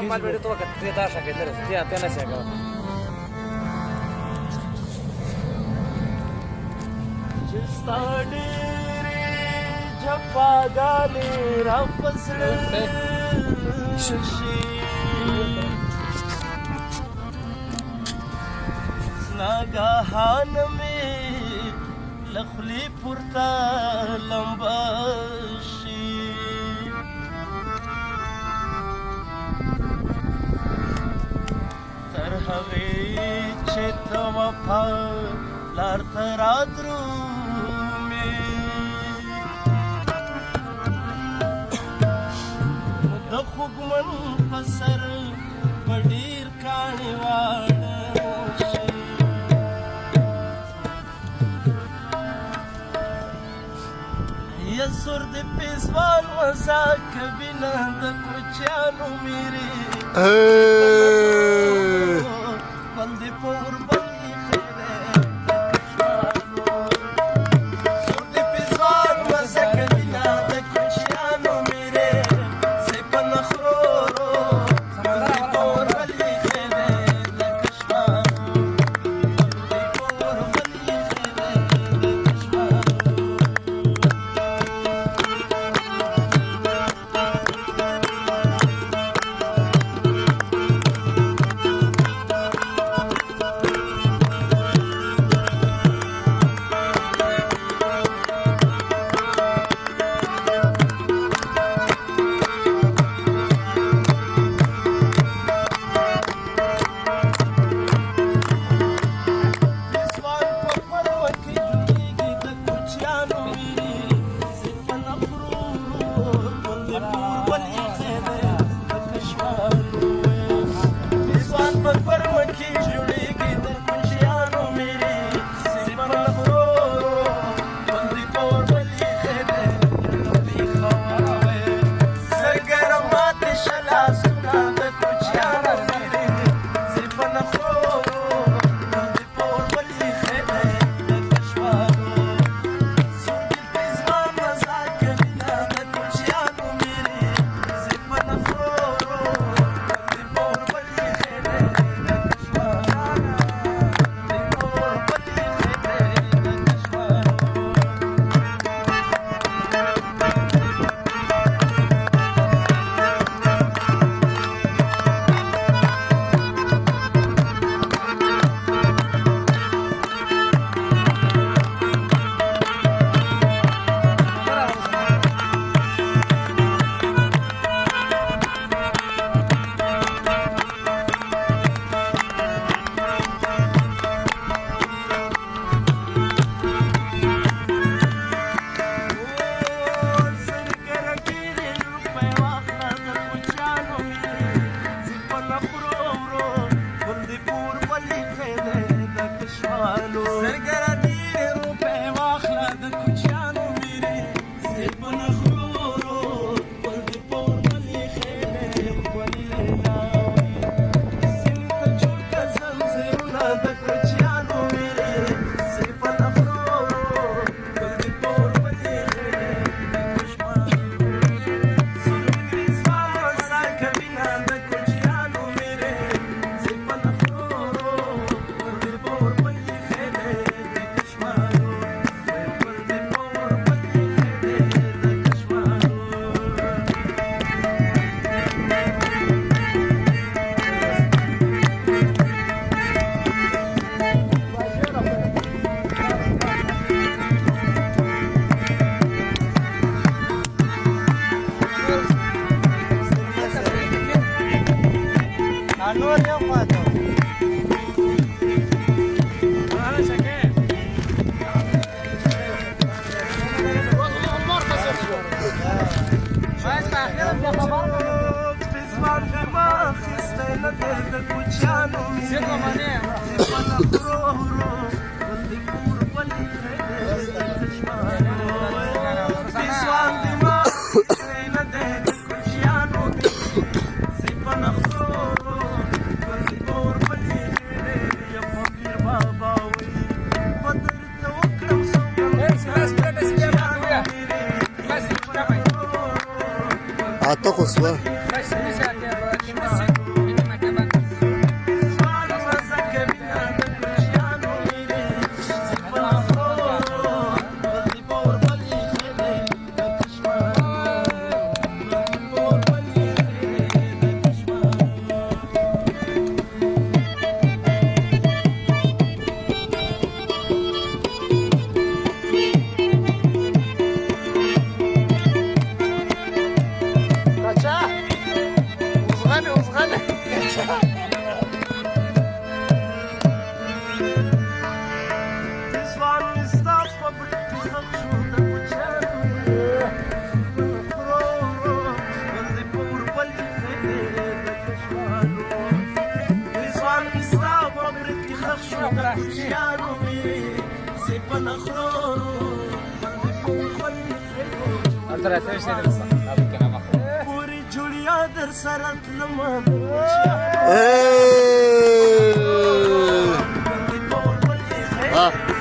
مال بیڑی تو وقت تی دا شکل درس تی آتے نہ سیگا جستا ډېرې جفاګانې راپسړل شي ناګهان مې له خولې پورته لمبه شي تر هغې چې ته وفا لار ته رادرومې د خوږمن په سر په ډېر کاڼي واړه شي یسور د پیسوان مزا کوي نه د کوچیانو میرې بندې په وربلې خیرې سور د پیسوان مزا کوي نه د کوچیانو میرې زه په نخرو بندې په وربلې خیرې د کشمارو بندې په وربلې خیرې د کشمارو Toco suave. هلته راته شي درسه دا به کنه مخ پوری جوړیا در سره تلم ها